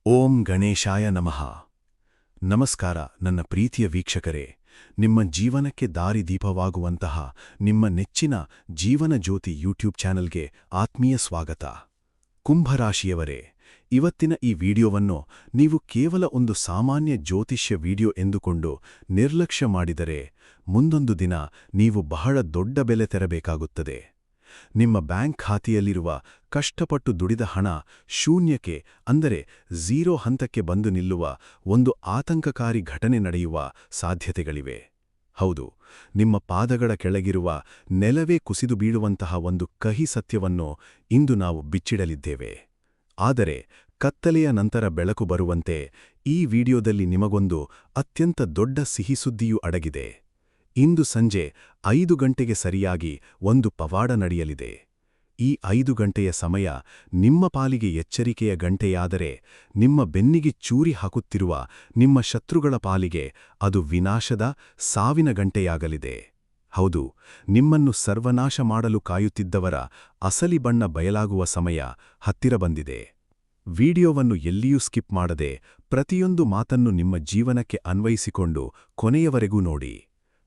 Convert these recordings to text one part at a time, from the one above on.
ಓಂ ಗಣೇಶಾಯ ನಮಃ. ನಮಸ್ಕಾರ ನನ್ನ ಪ್ರೀತಿಯ ವೀಕ್ಷಕರೇ, ನಿಮ್ಮ ಜೀವನಕ್ಕೆ ದಾರಿದೀಪವಾಗುವಂತಹ ನಿಮ್ಮ ನೆಚ್ಚಿನ ಜೀವನ ಜ್ಯೋತಿ ಯೂಟ್ಯೂಬ್ ಚಾನೆಲ್ಗೆ ಆತ್ಮೀಯ ಸ್ವಾಗತ. ಕುಂಭರಾಶಿಯವರೇ, ಇವತ್ತಿನ ಈ ವಿಡಿಯೋವನ್ನು ನೀವು ಕೇವಲ ಒಂದು ಸಾಮಾನ್ಯ ಜ್ಯೋತಿಷ್ಯ ವಿಡಿಯೋ ಎಂದುಕೊಂಡು ನಿರ್ಲಕ್ಷ್ಯ ಮಾಡಿದರೆ ಮುಂದೊಂದು ದಿನ ನೀವು ಬಹಳ ದೊಡ್ಡ ಬೆಲೆ ತೆರಬೇಕಾಗುತ್ತದೆ. ನಿಮ್ಮ ಬ್ಯಾಂಕ್ ಖಾತೆಯಲ್ಲಿರುವ ಕಷ್ಟಪಟ್ಟು ದುಡಿದ ಹಣ ಶೂನ್ಯಕ್ಕೆ ಅಂದರೆ ಝೀರೋ ಹಂತಕ್ಕೆ ಬಂದು ನಿಲ್ಲುವ ಒಂದು ಆತಂಕಕಾರಿ ಘಟನೆ ನಡೆಯುವ ಸಾಧ್ಯತೆಗಳಿವೆ. ಹೌದು, ನಿಮ್ಮ ಪಾದಗಳ ಕೆಳಗಿರುವ ನೆಲವೇ ಕುಸಿದು ಬೀಳುವಂತಹ ಒಂದು ಕಹಿ ಸತ್ಯವನ್ನು ಇಂದು ನಾವು ಬಿಚ್ಚಿಡಲಿದ್ದೇವೆ. ಆದರೆ ಕತ್ತಲೆಯ ನಂತರ ಬೆಳಕು ಬರುವಂತೆ ಈ ವಿಡಿಯೋದಲ್ಲಿ ನಿಮಗೊಂದು ಅತ್ಯಂತ ದೊಡ್ಡ ಸಿಹಿಸುದ್ದಿಯೂ ಅಡಗಿದೆ. ಇಂದು ಸಂಜೆ 5 ಗಂಟೆಗೆ ಸರಿಯಾಗಿ ಒಂದು ಪವಾಡ ನಡೆಯಲಿದೆ. ಈ 5 ಗಂಟೆಯ ಸಮಯ ನಿಮ್ಮ ಪಾಲಿಗೆ ಎಚ್ಚರಿಕೆಯ ಗಂಟೆಯಾದರೆ, ನಿಮ್ಮ ಬೆನ್ನಿಗೆ ಚೂರಿ ಹಾಕುತ್ತಿರುವ ನಿಮ್ಮ ಶತ್ರುಗಳ ಪಾಲಿಗೆ ಅದು ವಿನಾಶದ, ಸಾವಿನ ಗಂಟೆಯಾಗಲಿದೆ. ಹೌದು, ನಿಮ್ಮನ್ನು ಸರ್ವನಾಶ ಮಾಡಲು ಕಾಯುತ್ತಿದ್ದವರ ಅಸಲಿ ಬಣ್ಣ ಬಯಲಾಗುವ ಸಮಯ ಹತ್ತಿರ ಬಂದಿದೆ. ವಿಡಿಯೋವನ್ನು ಎಲ್ಲಿಯೂ ಸ್ಕಿಪ್ ಮಾಡದೆ ಪ್ರತಿಯೊಂದು ಮಾತನ್ನು ನಿಮ್ಮ ಜೀವನಕ್ಕೆ ಅನ್ವಯಿಸಿಕೊಂಡು ಕೊನೆಯವರೆಗೂ ನೋಡಿ.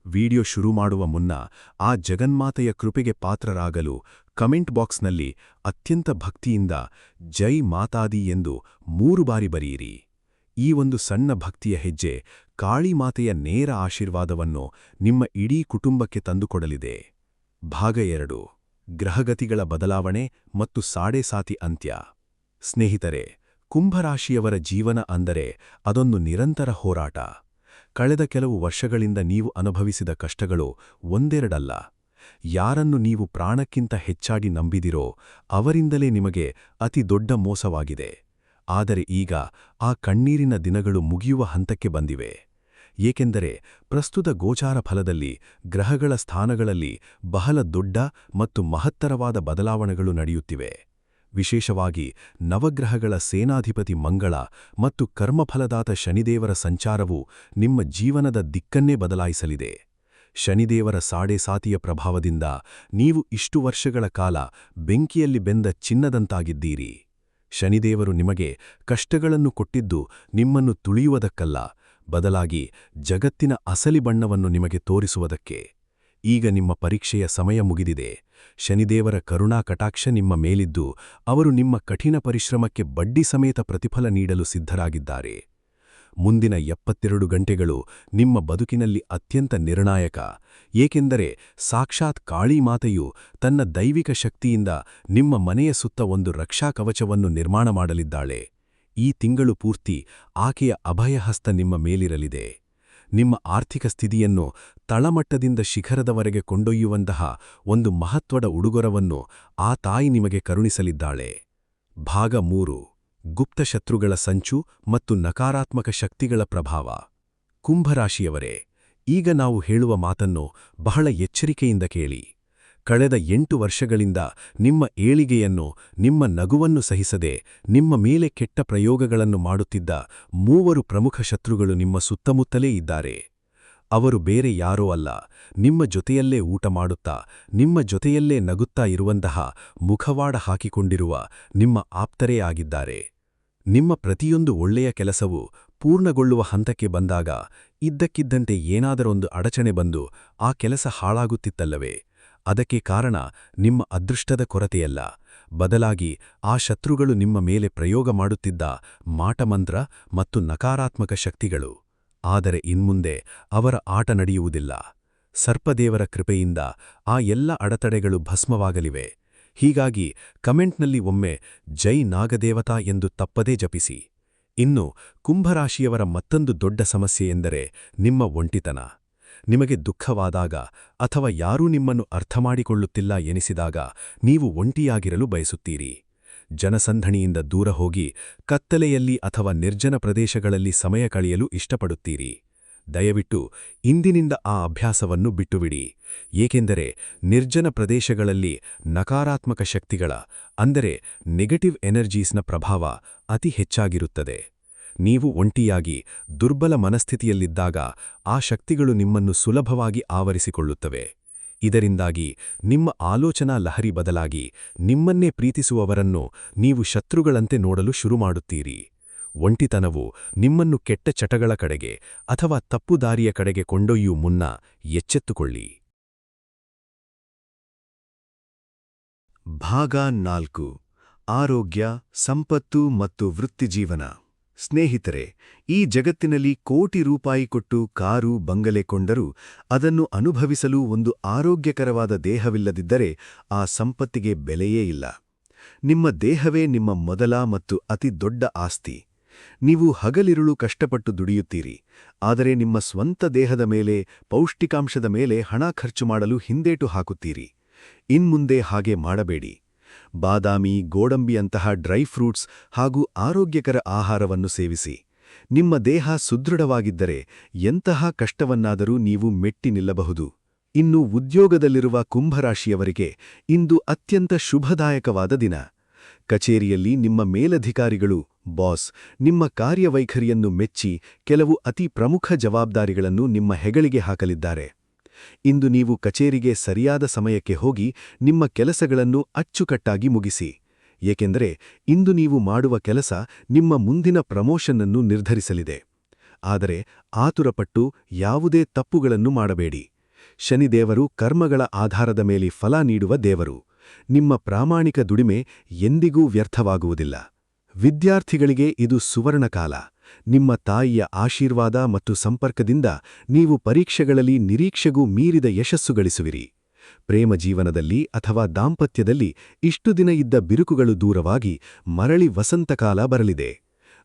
ವಿಡಿಯೋ ಶುರು ಮಾಡುವ ಮುನ್ನ ಆ ಜಗನ್ಮಾತೆಯ ಕೃಪೆಗೆ ಪಾತ್ರರಾಗಲು ಕಮೆಂಟ್ ಬಾಕ್ಸ್ನಲ್ಲಿ ಅತ್ಯಂತ ಭಕ್ತಿಯಿಂದ ಜೈ ಮಾತಾದಿ ಎಂದು 3 ಬಾರಿ ಬರೆಯಿರಿ. ಈ ಒಂದು ಸಣ್ಣ ಭಕ್ತಿಯ ಹೆಜ್ಜೆ ಕಾಳಿಮಾತೆಯ ನೇರ ಆಶೀರ್ವಾದವನ್ನು ನಿಮ್ಮ ಇಡೀ ಕುಟುಂಬಕ್ಕೆ ತಂದುಕೊಡಲಿದೆ. ಭಾಗ 2: ಗ್ರಹಗತಿಗಳ ಬದಲಾವಣೆ ಮತ್ತು ಸಾಡೆಸಾತಿ ಅಂತ್ಯ. ಸ್ನೇಹಿತರೆ, ಕುಂಭರಾಶಿಯವರ ಜೀವನ ಅಂದರೆ ಅದೊಂದು ನಿರಂತರ ಹೋರಾಟ. ಕಳೆದ ಕೆಲವು ವರ್ಷಗಳಿಂದ ನೀವು ಅನುಭವಿಸಿದ ಕಷ್ಟಗಳು ಒಂದೆರಡಲ್ಲ. ಯಾರನ್ನು ನೀವು ಪ್ರಾಣಕ್ಕಿಂತ ಹೆಚ್ಚಾಗಿ ನಂಬಿದಿರೋ ಅವರಿಂದಲೇ ನಿಮಗೆ ಅತಿ ದೊಡ್ಡ ಮೋಸವಾಗಿದೆ. ಆದರೆ ಈಗ ಆ ಕಣ್ಣೀರಿನ ದಿನಗಳು ಮುಗಿಯುವ ಹಂತಕ್ಕೆ ಬಂದಿವೆ. ಏಕೆಂದರೆ ಪ್ರಸ್ತುತ ಗೋಚಾರ ಫಲದಲ್ಲಿ ಗ್ರಹಗಳ ಸ್ಥಾನಗಳಲ್ಲಿ ಬಹಳ ದೊಡ್ಡ ಮತ್ತು ಮಹತ್ತರವಾದ ಬದಲಾವಣೆಗಳು ನಡೆಯುತ್ತಿವೆ. ವಿಶೇಷವಾಗಿ ನವಗ್ರಹಗಳ ಸೇನಾಧಿಪತಿ ಮಂಗಳ ಮತ್ತು ಕರ್ಮಫಲದಾತ ಶನಿದೇವರ ಸಂಚಾರವು ನಿಮ್ಮ ಜೀವನದ ದಿಕ್ಕನ್ನೇ ಬದಲಾಯಿಸಲಿದೆ. ಶನಿದೇವರ ಸಾಡೆಸಾತಿಯ ಪ್ರಭಾವದಿಂದ ನೀವು ಇಷ್ಟು ವರ್ಷಗಳ ಕಾಲ ಬೆಂಕಿಯಲ್ಲಿ ಬೆಂದ ಚಿನ್ನದಂತಾಗಿದ್ದೀರಿ. ಶನಿದೇವರು ನಿಮಗೆ ಕಷ್ಟಗಳನ್ನು ಕೊಟ್ಟಿದ್ದು ನಿಮ್ಮನ್ನು ತುಳಿಯುವುದಕ್ಕಲ್ಲ, ಬದಲಾಗಿ ಜಗತ್ತಿನ ಅಸಲಿ ಬಣ್ಣವನ್ನು ನಿಮಗೆ ತೋರಿಸುವುದಕ್ಕೆ. ಈಗ ನಿಮ್ಮ ಪರೀಕ್ಷೆಯ ಸಮಯ ಮುಗಿದಿದೆ. ಶನಿದೇವರ ಕರುಣಾ ಕಟಾಕ್ಷ ನಿಮ್ಮ ಮೇಲಿದ್ದು ಅವರು ನಿಮ್ಮ ಕಠಿಣ ಪರಿಶ್ರಮಕ್ಕೆ ಬಡ್ಡಿ ಸಮೇತ ಪ್ರತಿಫಲ ನೀಡಲು ಸಿದ್ಧರಾಗಿದ್ದಾರೆ. ಮುಂದಿನ 72 ಗಂಟೆಗಳು ನಿಮ್ಮ ಬದುಕಿನಲ್ಲಿ ಅತ್ಯಂತ ನಿರ್ಣಾಯಕ. ಏಕೆಂದರೆ ಸಾಕ್ಷಾತ್ ಕಾಳಿಮಾತೆಯು ತನ್ನ ದೈವಿಕ ಶಕ್ತಿಯಿಂದ ನಿಮ್ಮ ಮನೆಯ ಸುತ್ತ ಒಂದು ರಕ್ಷಾ ಕವಚವನ್ನು ನಿರ್ಮಾಣ ಮಾಡಲಿದ್ದಾಳೆ. ಈ ತಿಂಗಳು ಪೂರ್ತಿ ಆಕೆಯ ಅಭಯಹಸ್ತ ನಿಮ್ಮ ಮೇಲಿರಲಿದೆ. ನಿಮ್ಮ ಆರ್ಥಿಕ ಸ್ಥಿತಿಯನ್ನು ತಳಮಟ್ಟದಿಂದ ಶಿಖರದವರೆಗೆ ಕೊಂಡೊಯ್ಯುವಂತಹ ಒಂದು ಮಹತ್ವದ ಉಡುಗೊರವನ್ನು ಆ ತಾಯಿ ನಿಮಗೆ ಕರುಣಿಸಲಿದ್ದಾಳೆ. ಭಾಗ 3: ಗುಪ್ತಶತ್ರುಗಳ ಸಂಚು ಮತ್ತು ನಕಾರಾತ್ಮಕ ಶಕ್ತಿಗಳ ಪ್ರಭಾವ. ಕುಂಭರಾಶಿಯವರೇ, ಈಗ ನಾವು ಹೇಳುವ ಮಾತನ್ನು ಬಹಳ ಎಚ್ಚರಿಕೆಯಿಂದ ಕೇಳಿ. ಕಳೆದ 8 ವರ್ಷಗಳಿಂದ ನಿಮ್ಮ ಏಳಿಗೆಯನ್ನು, ನಿಮ್ಮ ನಗುವನ್ನು ಸಹಿಸದೆ ನಿಮ್ಮ ಮೇಲೆ ಕೆಟ್ಟ ಪ್ರಯೋಗಗಳನ್ನು ಮಾಡುತ್ತಿದ್ದ 3 ಪ್ರಮುಖ ಶತ್ರುಗಳು ನಿಮ್ಮ ಸುತ್ತಮುತ್ತಲೇ ಇದ್ದಾರೆ. ಅವರು ಬೇರೆ ಯಾರೋ ಅಲ್ಲ, ನಿಮ್ಮ ಜೊತೆಯಲ್ಲೇ ಊಟ ಮಾಡುತ್ತಾ, ನಿಮ್ಮ ಜೊತೆಯಲ್ಲೇ ನಗುತ್ತಾ ಇರುವಂತಹ ಮುಖವಾಡ ಹಾಕಿಕೊಂಡಿರುವ ನಿಮ್ಮ ಆಪ್ತರೇ ಆಗಿದ್ದಾರೆ. ನಿಮ್ಮ ಪ್ರತಿಯೊಂದು ಒಳ್ಳೆಯ ಕೆಲಸವು ಪೂರ್ಣಗೊಳ್ಳುವ ಹಂತಕ್ಕೆ ಬಂದಾಗ ಇದ್ದಕ್ಕಿದ್ದಂತೆ ಏನಾದರೊಂದು ಅಡಚಣೆ ಬಂದು ಆ ಕೆಲಸ ಹಾಳಾಗುತ್ತಿತ್ತಲ್ಲವೇ, ಅದಕ್ಕೆ ಕಾರಣ ನಿಮ್ಮ ಅದೃಷ್ಟದ ಕೊರತೆಯಲ್ಲ, ಬದಲಾಗಿ ಆ ಶತ್ರುಗಳು ನಿಮ್ಮ ಮೇಲೆ ಪ್ರಯೋಗ ಮಾಡುತ್ತಿದ್ದ ಮಾಟಮಂತ್ರ ಮತ್ತು ನಕಾರಾತ್ಮಕ ಶಕ್ತಿಗಳು. ಆದರೆ ಇನ್ಮುಂದೆ ಅವರ ಆಟ ನಡೆಯುವುದಿಲ್ಲ. ಸರ್ಪದೇವರ ಕೃಪೆಯಿಂದ ಆ ಎಲ್ಲ ಅಡೆತಡೆಗಳು ಭಸ್ಮವಾಗಲಿವೆ. ಹೀಗಾಗಿ ಕಮೆಂಟ್ನಲ್ಲಿ ಒಮ್ಮೆ ಜೈ ನಾಗದೇವತಾ ಎಂದು ತಪ್ಪದೇ ಜಪಿಸಿ. ಇನ್ನು ಕುಂಭರಾಶಿಯವರ ಮತ್ತೊಂದು ದೊಡ್ಡ ಸಮಸ್ಯೆ ಎಂದರೆ ನಿಮ್ಮ ಒಂಟಿತನ. ನಿಮಗೆ ದುಃಖವಾದಾಗ ಅಥವಾ ಯಾರೂ ನಿಮ್ಮನ್ನು ಅರ್ಥಮಾಡಿಕೊಳ್ಳುತ್ತಿಲ್ಲ ಎನಿಸಿದಾಗ ನೀವು ಒಂಟಿಯಾಗಿರಲು ಬಯಸುತ್ತೀರಿ. ಜನಸಂದಣಿಯಿಂದ ದೂರ ಹೋಗಿ ಕತ್ತಲೆಯಲ್ಲಿ ಅಥವಾ ನಿರ್ಜನ ಪ್ರದೇಶಗಳಲ್ಲಿ ಸಮಯ ಕಳೆಯಲು ಇಷ್ಟಪಡುತ್ತೀರಿ. ದಯವಿಟ್ಟು ಇಂದಿನಿಂದ ಆ ಅಭ್ಯಾಸವನ್ನು ಬಿಟ್ಟುಬಿಡಿ. ಏಕೆಂದರೆ ನಿರ್ಜನ ಪ್ರದೇಶಗಳಲ್ಲಿ ನಕಾರಾತ್ಮಕ ಶಕ್ತಿಗಳ ಅಂದರೆ ನೆಗೆಟಿವ್ ಎನರ್ಜೀಸ್ನ ಪ್ರಭಾವ ಅತಿ ಹೆಚ್ಚಾಗಿರುತ್ತದೆ. ನೀವು ಒಂಟಿಯಾಗಿ ದುರ್ಬಲ ಮನಸ್ಥಿತಿಯಲ್ಲಿದ್ದಾಗ ಆ ಶಕ್ತಿಗಳು ನಿಮ್ಮನ್ನು ಸುಲಭವಾಗಿ ಆವರಿಸಿಕೊಳ್ಳುತ್ತವೆ. ಇದರಿಂದಾಗಿ ನಿಮ್ಮ ಆಲೋಚನಾ ಲಹರಿ ಬದಲಾಗಿ ನಿಮ್ಮನ್ನೇ ಪ್ರೀತಿಸುವವರನ್ನು ನೀವು ಶತ್ರುಗಳಂತೆ ನೋಡಲು ಶುರುಮಾಡುತ್ತೀರಿ. ಒಂಟಿತನವು ನಿಮ್ಮನ್ನು ಕೆಟ್ಟ ಚಟಗಳ ಕಡೆಗೆ ಅಥವಾ ತಪ್ಪುದಾರಿಯ ಕಡೆಗೆ ಕೊಂಡೊಯ್ಯುವ ಮುನ್ನ ಎಚ್ಚೆತ್ತುಕೊಳ್ಳಿ. ಭಾಗ 4. ಆರೋಗ್ಯ, ಸಂಪತ್ತು ಮತ್ತು ವೃತ್ತಿಜೀವನ. ಸ್ನೇಹಿತರೆ, ಈ ಜಗತ್ತಿನಲ್ಲಿ ಕೋಟಿ ರೂಪಾಯಿ ಕೊಟ್ಟು ಕಾರು, ಬಂಗಲೆ ಕೊಂಡರೂ ಅದನ್ನು ಅನುಭವಿಸಲು ಒಂದು ಆರೋಗ್ಯಕರವಾದ ದೇಹವಿಲ್ಲದಿದ್ದರೆ ಆ ಸಂಪತ್ತಿಗೆ ಬೆಲೆಯೇ ಇಲ್ಲ. ನಿಮ್ಮ ದೇಹವೇ ನಿಮ್ಮ ಮೊದಲ ಮತ್ತು ಅತಿ ದೊಡ್ಡ ಆಸ್ತಿ. ನೀವು ಹಗಲಿರುಳು ಕಷ್ಟಪಟ್ಟು ದುಡಿಯುತ್ತೀರಿ, ಆದರೆ ನಿಮ್ಮ ಸ್ವಂತ ದೇಹದ ಮೇಲೆ, ಪೌಷ್ಟಿಕಾಂಶದ ಮೇಲೆ ಹಣ ಖರ್ಚು ಮಾಡಲು ಹಿಂದೇಟು ಹಾಕುತ್ತೀರಿ. ಇನ್ಮುಂದೆ ಹಾಗೆ ಮಾಡಬೇಡಿ. ಬಾದಾಮಿ, ಗೋಡಂಬಿಯಂತಹ ಡ್ರೈ ಫ್ರೂಟ್ಸ್ ಹಾಗೂ ಆರೋಗ್ಯಕರ ಆಹಾರವನ್ನು ಸೇವಿಸಿ. ನಿಮ್ಮ ದೇಹ ಸುದೃಢವಾಗಿದ್ದರೆ ಎಂತಹ ಕಷ್ಟವನ್ನಾದರೂ ನೀವು ಮೆಟ್ಟಿ ನಿಲ್ಲಬಹುದು. ಇನ್ನು ಉದ್ಯೋಗದಲ್ಲಿರುವ ಕುಂಭರಾಶಿಯವರಿಗೆ ಇಂದು ಅತ್ಯಂತ ಶುಭದಾಯಕವಾದ ದಿನ. ಕಚೇರಿಯಲ್ಲಿ ನಿಮ್ಮ ಮೇಲಧಿಕಾರಿಗಳು, ಬಾಸ್, ನಿಮ್ಮ ಕಾರ್ಯವೈಖರಿಯನ್ನು ಮೆಚ್ಚಿ ಕೆಲವು ಅತಿ ಪ್ರಮುಖ ಜವಾಬ್ದಾರಿಗಳನ್ನು ನಿಮ್ಮ ಹೆಗಲಿಗೆ ಹಾಕಲಿದ್ದಾರೆ. ಇಂದು ನೀವು ಕಚೇರಿಗೆ ಸರಿಯಾದ ಸಮಯಕ್ಕೆ ಹೋಗಿ ನಿಮ್ಮ ಕೆಲಸಗಳನ್ನು ಅಚ್ಚುಕಟ್ಟಾಗಿ ಮುಗಿಸಿ. ಏಕೆಂದರೆ ಇಂದು ನೀವು ಮಾಡುವ ಕೆಲಸ ನಿಮ್ಮ ಮುಂದಿನ ಪ್ರಮೋಷನ್ನನ್ನು ನಿರ್ಧರಿಸಲಿದೆ. ಆದರೆ ಆತುರಪಟ್ಟು ಯಾವುದೇ ತಪ್ಪುಗಳನ್ನು ಮಾಡಬೇಡಿ. ಶನಿದೇವರು ಕರ್ಮಗಳ ಆಧಾರದ ಮೇಲೆ ಫಲ ನೀಡುವ ದೇವರು. ನಿಮ್ಮ ಪ್ರಾಮಾಣಿಕ ದುಡಿಮೆ ಎಂದಿಗೂ ವ್ಯರ್ಥವಾಗುವುದಿಲ್ಲ. ವಿದ್ಯಾರ್ಥಿಗಳಿಗೆ ಇದು ಸುವರ್ಣಕಾಲ. ನಿಮ್ಮ ತಾಯಿಯ ಆಶೀರ್ವಾದ ಮತ್ತು ಸಂಪರ್ಕದಿಂದ ನೀವು ಪರೀಕ್ಷೆಗಳಲ್ಲಿ ನಿರೀಕ್ಷೆಗೂ ಮೀರಿದ ಯಶಸ್ಸು ಗಳಿಸುವಿರಿ. ಪ್ರೇಮ ಜೀವನದಲ್ಲಿ ಅಥವಾ ದಾಂಪತ್ಯದಲ್ಲಿ ಇಷ್ಟು ದಿನ ಇದ್ದ ಬಿರುಕುಗಳು ದೂರವಾಗಿ ಮರಳಿ ವಸಂತಕಾಲ ಬರಲಿದೆ.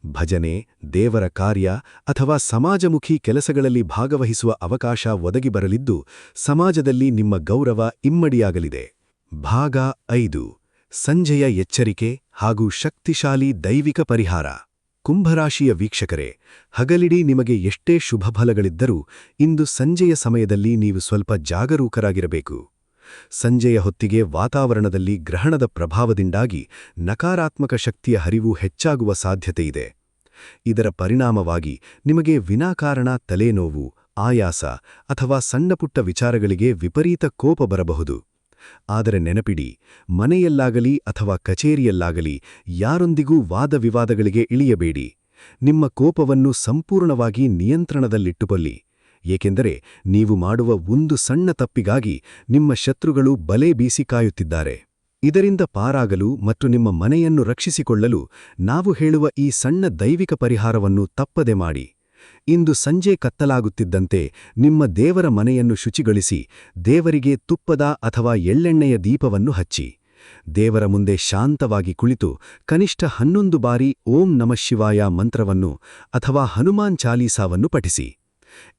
ಭಜನೆ, ದೇವರ ಕಾರ್ಯ ಅಥವಾ ಸಮಾಜಮುಖಿ ಕೆಲಸಗಳಲ್ಲಿ ಭಾಗವಹಿಸುವ ಅವಕಾಶ ಒದಗಿ ಬರಲಿದ್ದು ಸಮಾಜದಲ್ಲಿ ನಿಮ್ಮ ಗೌರವ ಇಮ್ಮಡಿಯಾಗಲಿದೆ. ಭಾಗ 5. ಸಂಜೆಯ ಎಚ್ಚರಿಕೆ ಹಾಗೂ ಶಕ್ತಿಶಾಲಿ ದೈವಿಕ ಪರಿಹಾರ. ಕುಂಭರಾಶಿಯ ವೀಕ್ಷಕರೇ, ಹಗಲಿಡೀ ನಿಮಗೆ ಎಷ್ಟೇ ಶುಭಫಲಗಳಿದ್ದರೂ ಇಂದು ಸಂಜೆಯ ಸಮಯದಲ್ಲಿ ನೀವು ಸ್ವಲ್ಪ ಜಾಗರೂಕರಾಗಿರಬೇಕು. ಸಂಜೆಯ ಹೊತ್ತಿಗೆ ವಾತಾವರಣದಲ್ಲಿ ಗ್ರಹಣದ ಪ್ರಭಾವದಿಂದಾಗಿ ನಕಾರಾತ್ಮಕ ಶಕ್ತಿಯ ಹರಿವು ಹೆಚ್ಚಾಗುವ ಸಾಧ್ಯತೆಯಿದೆ. ಇದರ ಪರಿಣಾಮವಾಗಿ ನಿಮಗೆ ವಿನಾಕಾರಣ ತಲೆನೋವು, ಆಯಾಸ ಅಥವಾ ಸಣ್ಣಪುಟ್ಟ ವಿಚಾರಗಳಿಗೆ ವಿಪರೀತ ಕೋಪ ಬರಬಹುದು. ಆದರೆ ನೆನಪಿಡಿ, ಮನೆಯಲ್ಲಾಗಲಿ ಅಥವಾ ಕಚೇರಿಯಲ್ಲಾಗಲಿ ಯಾರೊಂದಿಗೂ ವಾದವಿವಾದಗಳಿಗೆ ಇಳಿಯಬೇಡಿ. ನಿಮ್ಮ ಕೋಪವನ್ನು ಸಂಪೂರ್ಣವಾಗಿ ನಿಯಂತ್ರಣದಲ್ಲಿಟ್ಟುಕೊಳ್ಳಿ. ಏಕೆಂದರೆ ನೀವು ಮಾಡುವ ಒಂದು ಸಣ್ಣ ತಪ್ಪಿಗಾಗಿ ನಿಮ್ಮ ಶತ್ರುಗಳು ಬಲೆ ಬೀಸಿ ಕಾಯುತ್ತಿದ್ದಾರೆ. ಇದರಿಂದ ಪಾರಾಗಲು ಮತ್ತು ನಿಮ್ಮ ಮನೆಯನ್ನು ರಕ್ಷಿಸಿಕೊಳ್ಳಲು ನಾವು ಹೇಳುವ ಈ ಸಣ್ಣ ದೈವಿಕ ಪರಿಹಾರವನ್ನು ತಪ್ಪದೆ ಮಾಡಿ. ಇಂದು ಸಂಜೆ ಕತ್ತಲಾಗುತ್ತಿದ್ದಂತೆ ನಿಮ್ಮ ದೇವರ ಮನೆಯನ್ನು ಶುಚಿಗೊಳಿಸಿ ದೇವರಿಗೆ ತುಪ್ಪದ ಅಥವಾ ಎಳ್ಳೆಣ್ಣೆಯ ದೀಪವನ್ನು ಹಚ್ಚಿ. ದೇವರ ಮುಂದೆ ಶಾಂತವಾಗಿ ಕುಳಿತು ಕನಿಷ್ಠ 11 ಬಾರಿ ಓಂ ನಮಃ ಶಿವಾಯ ಮಂತ್ರವನ್ನು ಅಥವಾ ಹನುಮಾನ್ ಚಾಲೀಸಾವನ್ನು ಪಠಿಸಿ.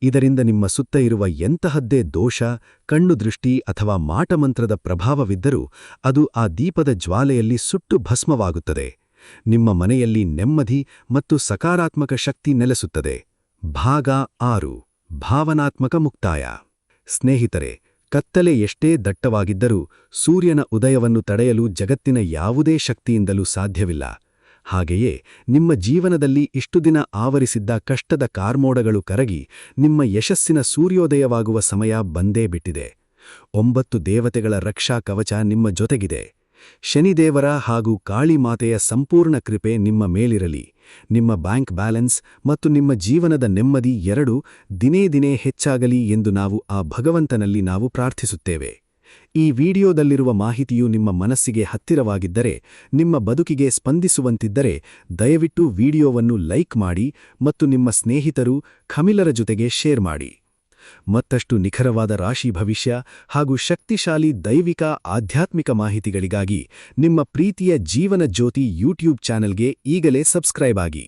ಇದರಿಂದ ನಿಮ್ಮ ಸುತ್ತ ಇರುವ ಎಂತಹದ್ದೇ ದೋಷ, ಕಣ್ಣು ದೃಷ್ಟಿ ಅಥವಾ ಮಾಟಮಂತ್ರದ ಪ್ರಭಾವವಿದ್ದರೂ ಅದು ಆ ದೀಪದ ಜ್ವಾಲೆಯಲ್ಲಿ ಸುಟ್ಟು ಭಸ್ಮವಾಗುತ್ತದೆ. ನಿಮ್ಮ ಮನೆಯಲ್ಲಿ ನೆಮ್ಮದಿ ಮತ್ತು ಸಕಾರಾತ್ಮಕ ಶಕ್ತಿ ನೆಲೆಸುತ್ತದೆ. ಭಾಗ 6. ಭಾವನಾತ್ಮಕ ಮುಕ್ತಾಯ. ಸ್ನೇಹಿತರೆ, ಕತ್ತಲೆ ಎಷ್ಟೇ ದಟ್ಟವಾಗಿದ್ದರೂ ಸೂರ್ಯನ ಉದಯವನ್ನು ತಡೆಯಲು ಜಗತ್ತಿನ ಯಾವುದೇ ಶಕ್ತಿಯಿಂದಲೂ ಸಾಧ್ಯವಿಲ್ಲ. ಹಾಗೆಯೇ ನಿಮ್ಮ ಜೀವನದಲ್ಲಿ ಇಷ್ಟು ದಿನ ಆವರಿಸಿದ್ದ ಕಷ್ಟದ ಕಾರ್ಮೋಡಗಳು ಕರಗಿ ನಿಮ್ಮ ಯಶಸ್ಸಿನ ಸೂರ್ಯೋದಯವಾಗುವ ಸಮಯ ಬಂದೇ ಬಿಟ್ಟಿದೆ. 9 ದೇವತೆಗಳ ರಕ್ಷಾ ಕವಚ ನಿಮ್ಮ ಜೊತೆಗಿದೆ. ಶನಿದೇವರ ಹಾಗೂ ಕಾಳಿಮಾತೆಯ ಸಂಪೂರ್ಣ ಕೃಪೆ ನಿಮ್ಮ ಮೇಲಿರಲಿ. ನಿಮ್ಮ ಬ್ಯಾಂಕ್ ಬ್ಯಾಲೆನ್ಸ್ ಮತ್ತು ನಿಮ್ಮ ಜೀವನದ ನೆಮ್ಮದಿ ಎರಡೂ ದಿನೇ ದಿನೇ ಹೆಚ್ಚಾಗಲಿ ಎಂದು ನಾವು ಆ ಭಗವಂತನಲ್ಲಿ ನಾವು ಪ್ರಾರ್ಥಿಸುತ್ತೇವೆ. ಈ ವಿಡಿಯೋದಲ್ಲಿರುವ ಮಾಹಿತಿಯು ನಿಮ್ಮ ಮನಸ್ಸಿಗೆ ಹತ್ತಿರವಾಗಿದ್ದರೆ, ನಿಮ್ಮ ಬದುಕಿಗೆ ಸ್ಪಂದಿಸುವಂತಿದ್ದರೆ ದಯವಿಟ್ಟು ವಿಡಿಯೋವನ್ನು ಲೈಕ್ ಮಾಡಿ ಮತ್ತು ನಿಮ್ಮ ಸ್ನೇಹಿತರು, ಖಮಿಲರ ಜೊತೆಗೆ ಶೇರ್ ಮಾಡಿ. ಮತ್ತಷ್ಟು ನಿಖರವಾದ ರಾಶಿ ಭವಿಷ್ಯ ಹಾಗೂ ಶಕ್ತಿಶಾಲಿ ದೈವಿಕ ಆಧ್ಯಾತ್ಮಿಕ ಮಾಹಿತಿಗಳಿಗಾಗಿ ನಿಮ್ಮ ಪ್ರೀತಿಯ ಜೀವನ ಜ್ಯೋತಿ ಯೂಟ್ಯೂಬ್ ಚಾನೆಲ್ಗೆ ಈಗಲೇ ಸಬ್ಸ್ಕ್ರೈಬ್ ಆಗಿ.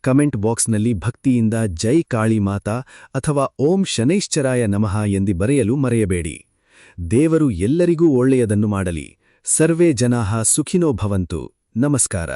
ಕಮೆಂಟ್ ಬಾಕ್ಸ್ನಲ್ಲಿ ಭಕ್ತಿಯಿಂದ ಜೈ ಕಾಳಿ ಮಾತಾ ಅಥವಾ ಓಂ ಶನೈಶ್ಚರಾಯ ನಮಃ ಎಂದು ಬರೆಯಲು ಮರೆಯಬೇಡಿ. ದೇವರು ಎಲ್ಲರಿಗೂ ಒಳ್ಳೆಯದನ್ನು ಮಾಡಲಿ. ಸರ್ವೇ ಜನಾಃ ಸುಖಿನೋ ಭವಂತು. ನಮಸ್ಕಾರ.